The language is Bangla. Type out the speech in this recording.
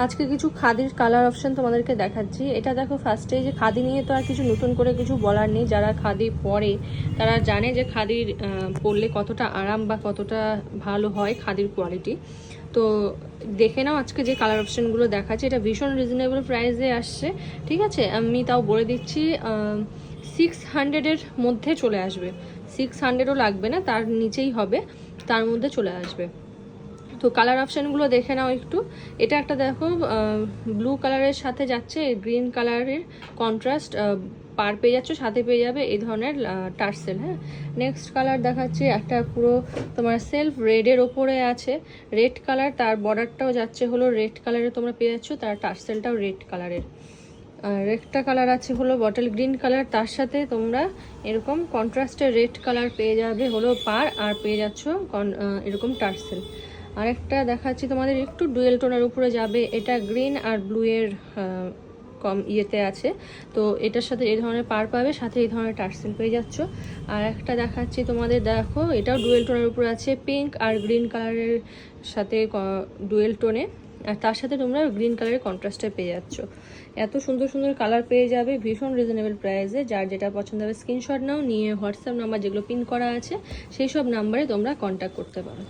আজকে কিছু খাদির কালার অপশন তোমাদেরকে দেখাচ্ছি। এটা দেখো, ফার্স্টে যে খাদি নিয়ে তো আর কিছু নতুন করে কিছু বলার নেই। যারা খাদি পরে তারা জানে যে খাদির পরলে কতটা আরাম বা কতটা ভালো হয় খাদির কোয়ালিটি। তো দেখে নাও আজকে যে কালার অপশনগুলো দেখাচ্ছে, এটা ভীষণ রিজনেবল প্রাইসে আসছে। ঠিক আছে, আমি তাও বলে দিচ্ছি 600-এর মধ্যে চলে আসবে। 600ও লাগবে না, তার নিচেই হবে, তার মধ্যে চলে আসবে। তো কালার অপশানগুলো দেখে নাও একটু। এটা একটা দেখো ব্লু কালারের সাথে যাচ্ছে, গ্রিন কালারের কন্ট্রাস্ট পার পেয়ে যাচ্ছ, সাথে পেয়ে যাবে এই ধরনের টার্সেল। হ্যাঁ, নেক্সট কালার দেখাচ্ছি একটা পুরো তোমার সেলফ রেডের ওপরে আছে, রেড কালার, তার বর্ডারটাও যাচ্ছে হলো রেড কালারের তোমরা পেয়ে যাচ্ছ, তার টার্সেলটাও রেড কালারের। আর একটা কালার আছে হলো বটল গ্রিন কালার, তার সাথে তোমরা এরকম কন্ট্রাস্টের রেড কালার পেয়ে যাবে হলো পার, আর পেয়ে যাচ্ছ এরকম টার্সেল। আরেকটা দেখাচ্ছি তোমাদের একটু ডুয়েল টোনের উপরে যাবে, এটা গ্রিন আর ব্লু এর কম ইয়েতে আছে। তো এটার সাথে এই ধরনের পার পাবে, সাথে এই ধরনের টার্সেল পেয়ে যাচ্ছ। আর একটা দেখাচ্ছি তোমাদের, দেখো এটাও ডুয়েল টোনের উপরে আছে, পিঙ্ক আর গ্রিন কালারের সাথে ডুয়েল টোনে, আর তার সাথে তোমরা গ্রিন কালারের কন্ট্রাস্টে পেয়ে যাচ্ছ। এত সুন্দর সুন্দর কালার পেয়ে যাবে ভীষণ রিজনেবল প্রাইসে। যার যেটা পছন্দ হবে স্ক্রিনশট নাও, নিয়ে হোয়াটসঅ্যাপ নাম্বার যেগুলো পিন করা আছে সেই সব নাম্বারে তোমরা কন্ট্যাক্ট করতে পারো।